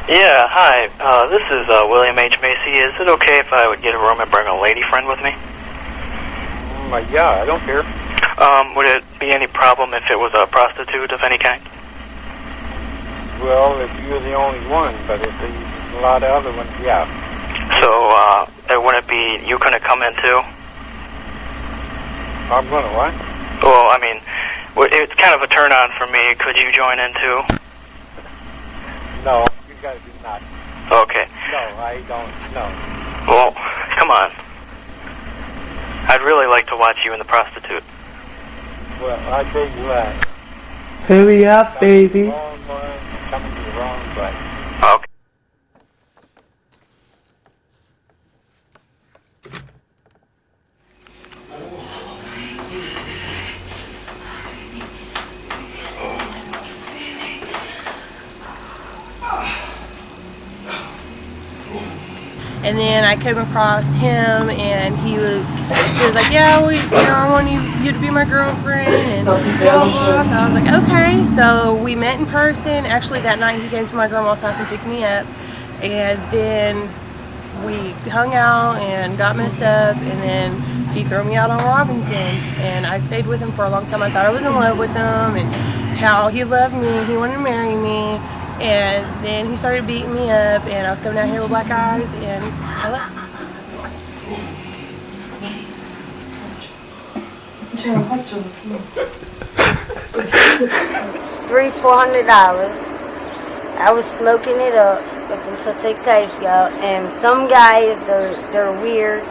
Yeah, hi. This is William H. Macy. Is it okay if I would get a room and bring a lady friend with me? Yeah, I don't care. Would it be any problem if it was a prostitute of any kind? Well, if you're the only one, but if there's a lot of other ones, yeah. So, wouldn't it be you couldn't come in too? I'm gonna what? Well, I mean, it's kind of a turn-on for me. Could you join in too? No, you gotta be not. Okay. No, I don't, no. Well, come on. I'd really like to watch you and the prostitute. Well, I tell you what. Hurry up, baby. Coming to the wrong place. Okay. And then I came across him, and he was like, yeah, I want you to be my girlfriend, and blah, blah, blah. So I was like, okay. So we met in person. Actually, that night he came to my grandma's house and picked me up, and then we hung out and got messed up, and then he threw me out on Robinson, and I stayed with him for a long time. I thought I was in love with him, and how he loved me, he wanted to marry me. And then he started beating me up, and I was coming out here with black eyes, and I left. $300-400. I was smoking it up until 6 days ago, and some guys, they're weird.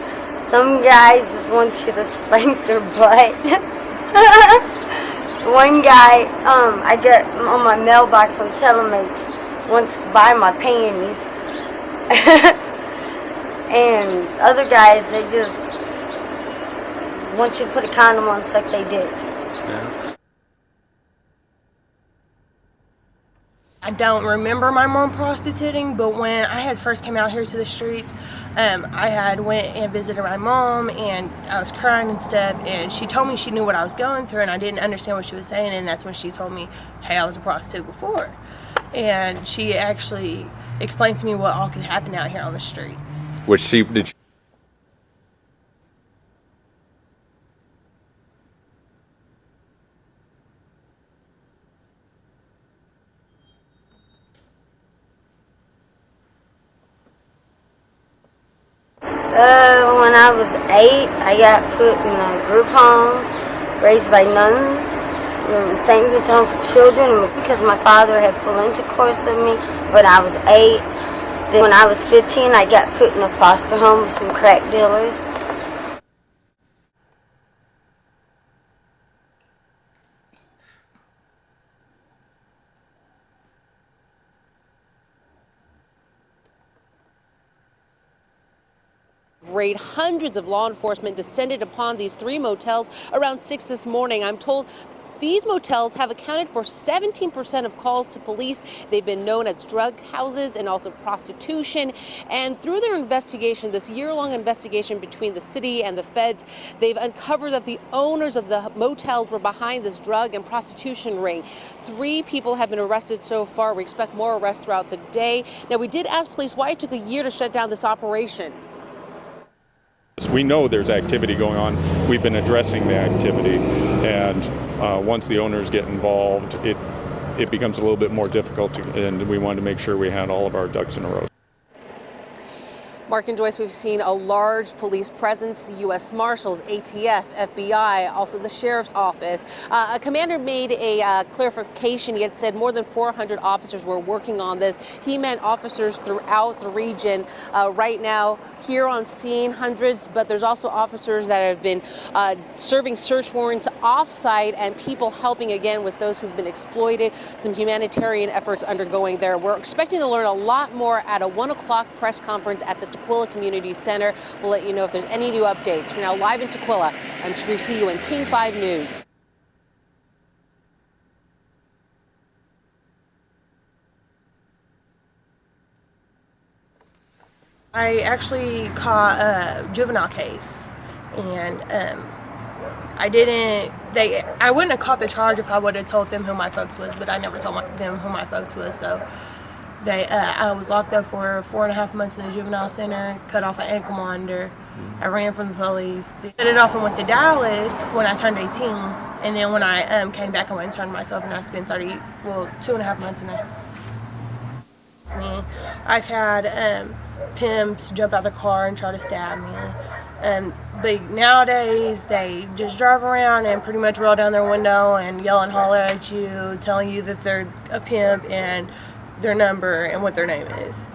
Some guys just want you to spank their butt. One guy, I got on my mailbox on Telemates, wants to buy my panties. And other guys, they just want you to put a condom on just like they did. Yeah. I don't remember my mom prostituting, but when I had first came out here to the streets, I had went and visited my mom, and I was crying and stuff, and she told me she knew what I was going through, and I didn't understand what she was saying, and that's when she told me, hey, I was a prostitute before. And she actually explained to me what all could happen out here on the streets. Was she, did she? When I was 8, I got put in a group home raised by nuns, St. Vincent Home for Children, because my father had full intercourse with me when I was 8. Then when I was 15, I got put in a foster home with some crack dealers. Raid. Hundreds of law enforcement descended upon these 3 motels around 6 this morning. I'm told these motels have accounted for 17% of calls to police. They've been known as drug houses and also prostitution. And through their investigation, this year-long investigation between the city and the feds, they've uncovered that the owners of the motels were behind this drug and prostitution ring. 3 people have been arrested so far. We expect more arrests throughout the day. Now, we did ask police why it took a year to shut down this operation. We know there's activity going on. We've been addressing the activity, and once the owners get involved, it becomes a little bit more difficult, and we wanted to make sure we had all of our ducks in a row. Mark and Joyce, we've seen a large police presence, U.S. Marshals, ATF, FBI, also the Sheriff's Office. A commander made a clarification. He had said more than 400 officers were working on this. He meant officers throughout the region. Right now, here on scene, hundreds, but there's also officers that have been serving search warrants off-site and people helping again with those who've been exploited. Some humanitarian efforts undergoing there. We're expecting to learn a lot more at a 1 o'clock press conference at the Tukwila Community Center. We'll let you know if there's any new updates. We're now live in Tukwila. I'm Teresa Ewan, King 5 News. I actually caught a juvenile case, and I wouldn't have caught the charge if I would have told them who my folks was, but I never told them who my folks was, so I was locked up for 4.5 months in the juvenile center, cut off an ankle monitor. I ran from the police. They cut it off and went to Dallas when I turned 18, and then when I came back, I went and turned myself, and I spent 2.5 months in there. It's me. I've had pimps jump out the car and try to stab me. But nowadays, they just drive around and pretty much roll down their window and yell and holler at you, telling you that they're a pimp and their number and what their name is.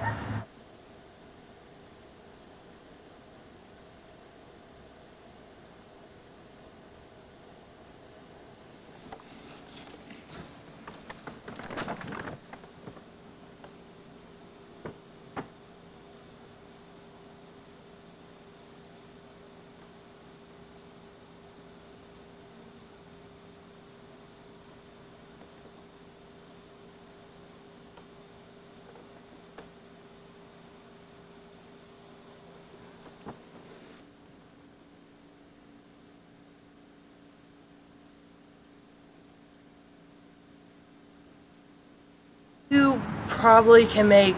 You probably can make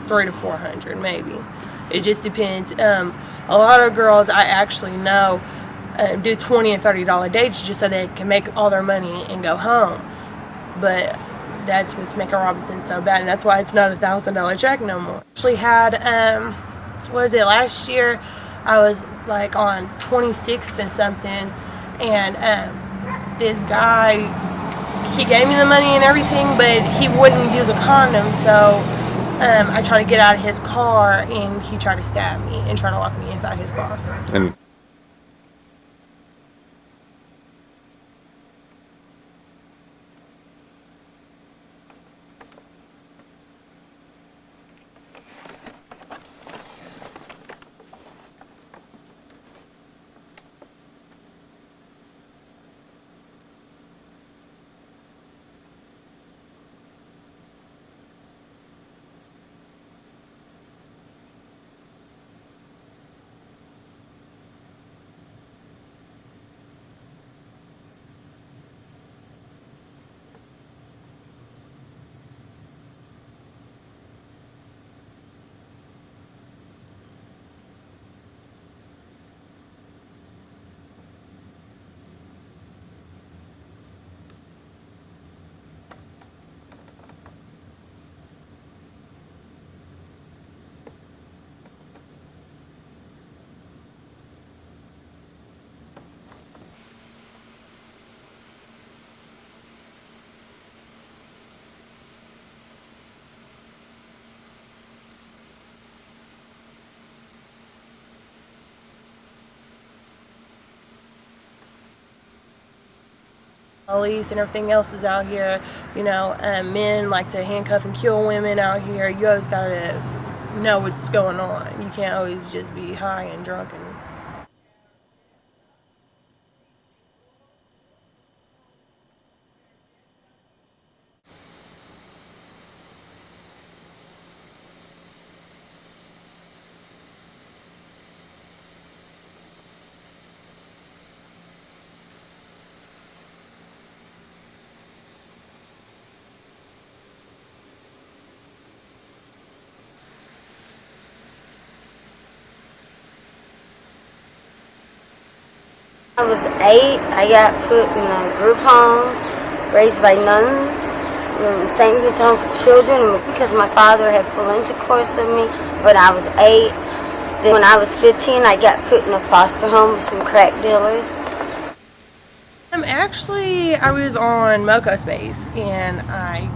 $300 to $400, maybe. It just depends. A lot of girls I actually know do $20 and $30 dates just so they can make all their money and go home. But that's what's making Robinson so bad, and that's why it's not $1,000 check no more. Actually had last year? I was like on 26th and something, and this guy. He gave me the money and everything, but he wouldn't use a condom, so I tried to get out of his car, and he tried to stab me and try to lock me inside his car. And Police and everything else is out here. Men like to handcuff and kill women out here. You always gotta know what's going on. You can't always just be high and drunk and I was 8. I got put in a group home, raised by nuns, St. Vincent Home for Children, and because my father had full intercourse with me when I was 8. Then when I was 15, I got put in a foster home with some crack dealers. Actually, I was on Moco Space, and I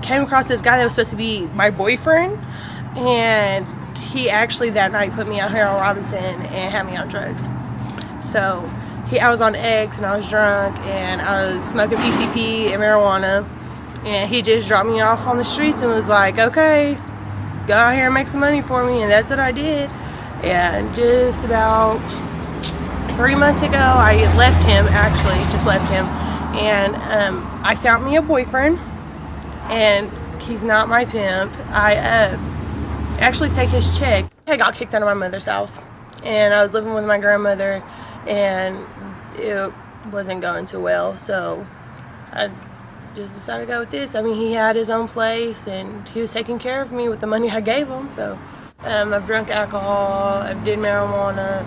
came across this guy that was supposed to be my boyfriend, and he actually that night put me out here on Robinson and had me on drugs. So I was on X, and I was drunk, and I was smoking PCP and marijuana, and he just dropped me off on the streets and was like, okay, go out here and make some money for me, and that's what I did. And just about 3 months ago, I left him, and I found me a boyfriend, and he's not my pimp. I actually take his check. I got kicked out of my mother's house, and I was living with my grandmother, and it wasn't going too well, so I just decided to go with this. I mean, he had his own place, and he was taking care of me with the money I gave him, so I've drunk alcohol, I've did marijuana,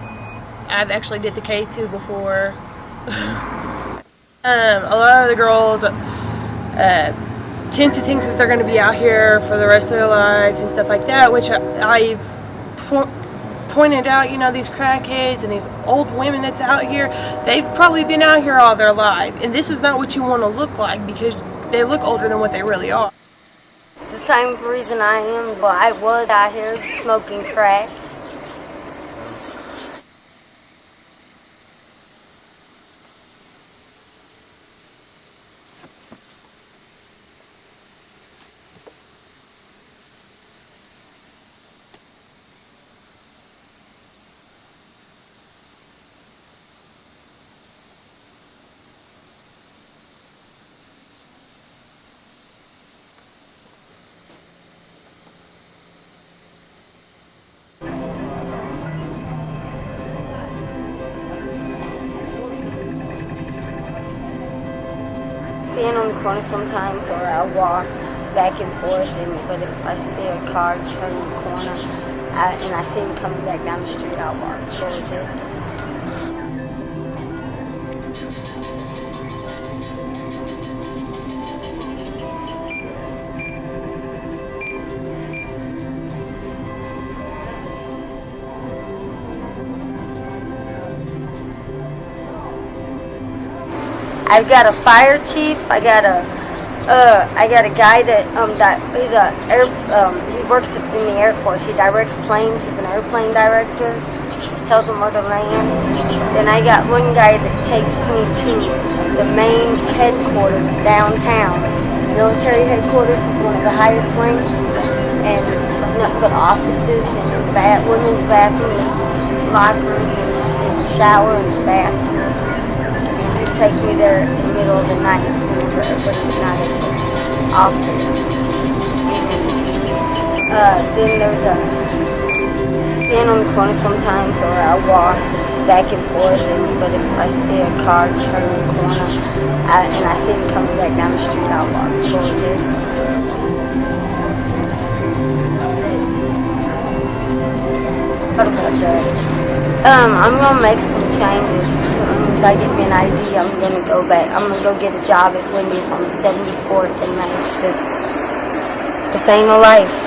I've actually did the K2 before. A lot of the girls tend to think that they're going to be out here for the rest of their life and stuff like that, which I've pointed out, you know, these crackheads and these old women that's out here, they've probably been out here all their life, and this is not what you want to look like, because they look older than what they really are. The same reason I am, well, I was out here smoking crack. Stand on the corner sometimes, or I walk back and forth, but if I see a car turn the corner and I see him coming back down the street, I'll walk towards it. I've got a fire chief. I got a guy that he works in the Air Force. He directs planes. He's an airplane director. He tells them where to land. Then I got one guy that takes me to the main headquarters downtown. Military headquarters is one of the highest ranks, and nothing but offices and women's bathrooms, lockers, and shower and bathroom. Takes me there in the middle of the night whenever everybody's not at the office. And then there's a stand on the corner sometimes, or I walk back and forth, but if I see a car turn the corner and I see him coming back down the street, I'll walk towards it. What about that? I'm gonna make some changes. Once I get me an ID, I'm gonna go back. I'm gonna go get a job at Wendy's on 74th, and that's just, this ain't no life.